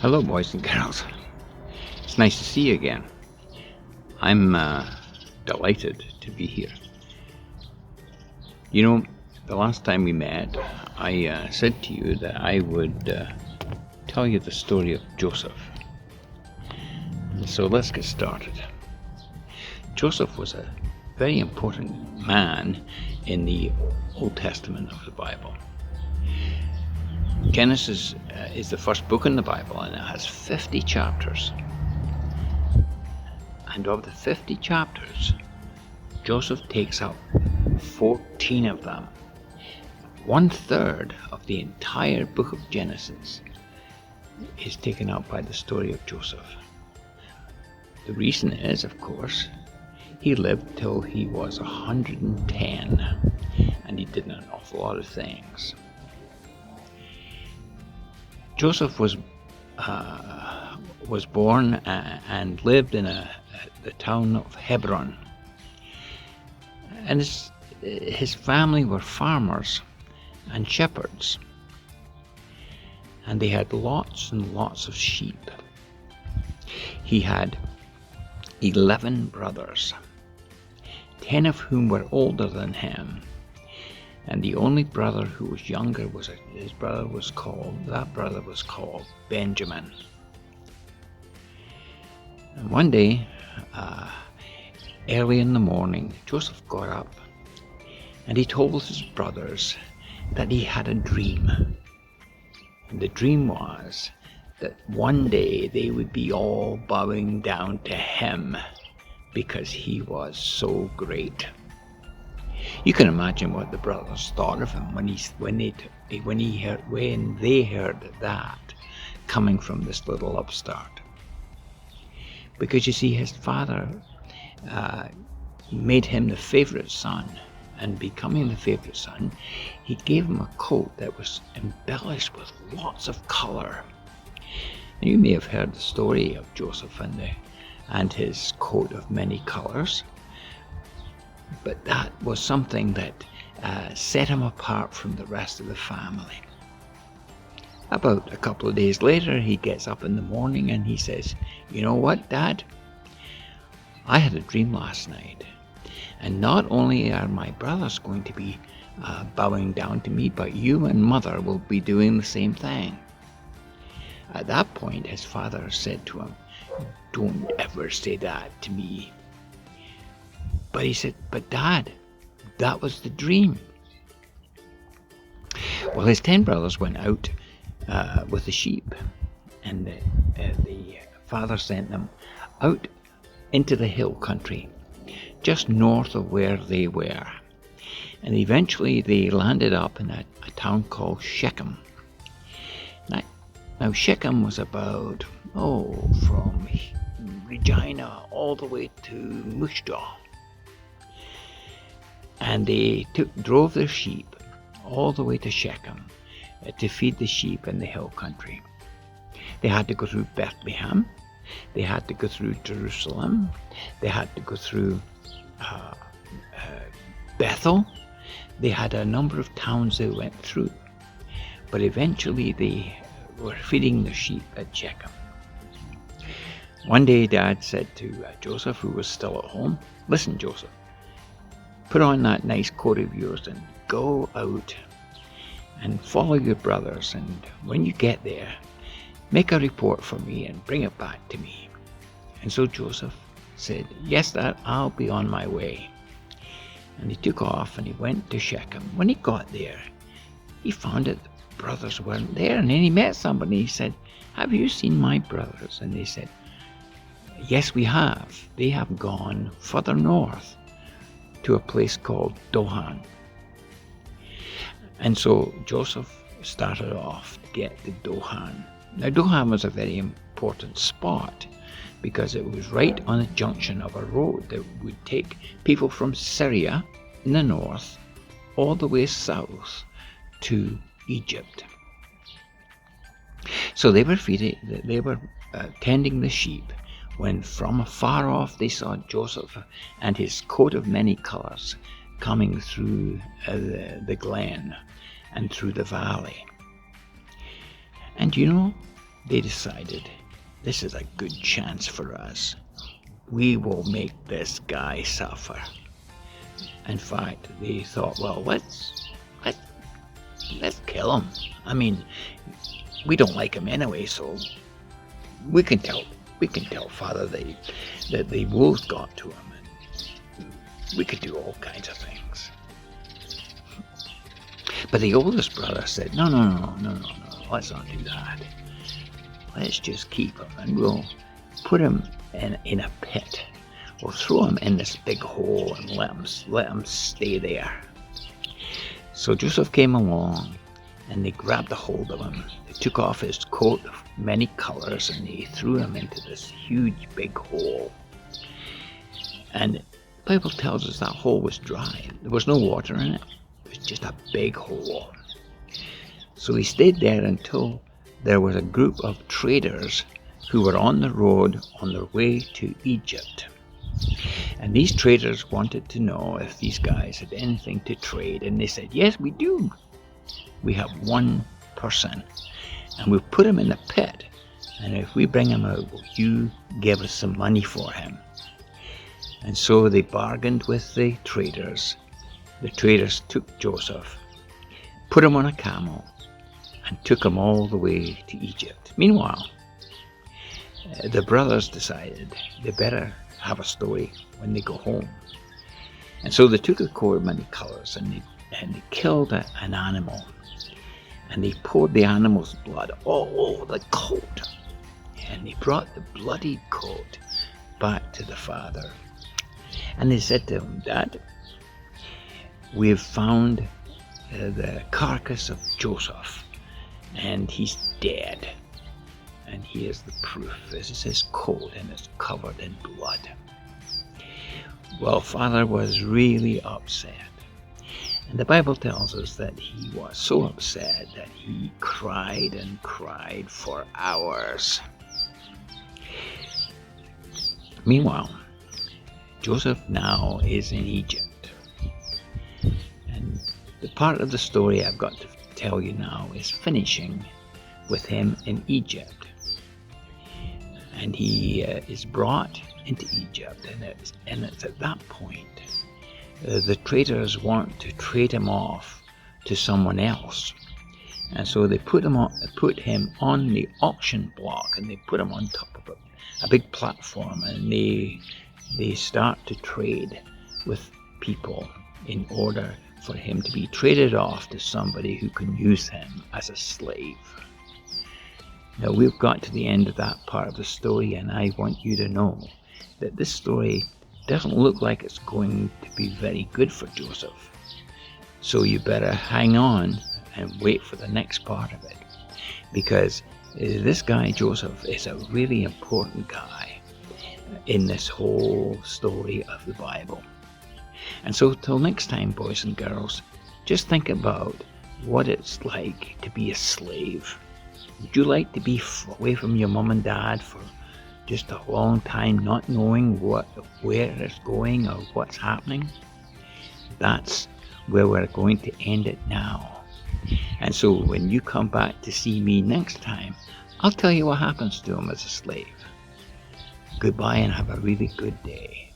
Hello, boys and girls. It's nice to see you again. I'm delighted to be here. You know, the last time we met, I said to you that I would tell you the story of Joseph. So let's get started. Joseph was a very important man in the Old Testament of the Bible. Genesis is the first book in the Bible, and it has 50 chapters. And of the 50 chapters, Joseph takes up 14 of them. 1/3 of the entire book of Genesis is taken up by the story of Joseph. The reason is, of course, he lived till he was 110, and he did an awful lot of things. Joseph was born and lived in the town of Hebron, and his family were farmers and shepherds, and they had lots and lots of sheep. He had 11 brothers, 10 of whom were older than him. And the only brother who was younger that brother was called Benjamin. And one day, early in the morning, Joseph got up and he told his brothers that he had a dream. And the dream was that one day they would be all bowing down to him because he was so great. You can imagine what the brothers thought of him when they heard that coming from this little upstart. Because you see, his father made him the favorite son, and becoming the favorite son, he gave him a coat that was embellished with lots of color. And you may have heard the story of Joseph and his coat of many colors. But that was something that set him apart from the rest of the family. About a couple of days later, he gets up in the morning and he says, "You know what, Dad? I had a dream last night. And not only are my brothers going to be bowing down to me, but you and Mother will be doing the same thing." At that point, his father said to him, "Don't ever say that to me." But he said, "But Dad, that was the dream." Well, his 10 brothers went out with the sheep, and the father sent them out into the hill country, just north of where they were. And eventually they landed up in a town called Shechem. Now Shechem was about, from Regina all the way to Mushdaw. And they drove their sheep all the way to Shechem to feed the sheep in the hill country. They had to go through Bethlehem. They had to go through Jerusalem. They had to go through Bethel. They had a number of towns they went through. But eventually they were feeding the sheep at Shechem. One day Dad said to Joseph, who was still at home, "Listen, Joseph, put on that nice coat of yours and go out and follow your brothers, and when you get there, make a report for me and bring it back to me." And so Joseph said, "Yes, Dad, I'll be on my way." And he took off and he went to Shechem. When he got there, he found that the brothers weren't there, and then he met somebody. He said, "Have you seen my brothers?" And they said, "Yes, we have. They have gone further north to a place called Dothan." And so Joseph started off to get to Dothan. Now Dothan was a very important spot because it was right on the junction of a road that would take people from Syria in the north all the way south to Egypt. So they were tending the sheep when from afar off they saw Joseph and his coat of many colors coming through the glen and through the valley. And you know, they decided, this is a good chance for us. We will make this guy suffer. In fact, they thought, well, let's kill him. I mean, we don't like him anyway, so we can tell Father that the wolves got to him, and we could do all kinds of things. But the oldest brother said, no, let's not do that. Let's just keep him, and we'll put him in a pit. We'll throw him in this big hole and let him stay there. So Joseph came along, and they grabbed a hold of him. They took off his coat of many colors, and they threw him into this huge big hole. And the Bible tells us that hole was dry. There was no water in it. It was just a big hole. So he stayed there until there was a group of traders who were on the road on their way to Egypt. And these traders wanted to know if these guys had anything to trade, and they said, yes, we do. We have one person, and we'll put him in a pit, and if we bring him out, will you give us some money for him? And so they bargained with the traders. The traders took Joseph, put him on a camel, and took him all the way to Egypt. Meanwhile, the brothers decided they better have a story when they go home. And so they took a coat of many colors, and they killed an animal, and they poured the animal's blood all over the coat, and they brought the bloodied coat back to the father. And they said to him, Dad, we've found the carcass of Joseph, and he's dead. And here's the proof. This is his coat, and it's covered in blood. Well, Father was really upset. And the Bible tells us that he was so upset that he cried and cried for hours. Meanwhile, Joseph now is in Egypt. And the part of the story I've got to tell you now is finishing with him in Egypt. And he is brought into Egypt, and it's at that point the traders want to trade him off to someone else, and so they put him on the auction block, and they put him on top of a big platform, and they start to trade with people in order for him to be traded off to somebody who can use him as a slave. Now we've got to the end of that part of the story, and I want you to know that this story doesn't look like it's going to be very good for Joseph. So you better hang on and wait for the next part of it, because this guy Joseph is a really important guy in this whole story of the Bible. And so till next time, boys and girls, just think about what it's like to be a slave. Would you like to be away from your mom and dad for just a long time, not knowing where it's going or what's happening? That's where we're going to end it now. And so when you come back to see me next time, I'll tell you what happens to him as a slave. Goodbye, and have a really good day.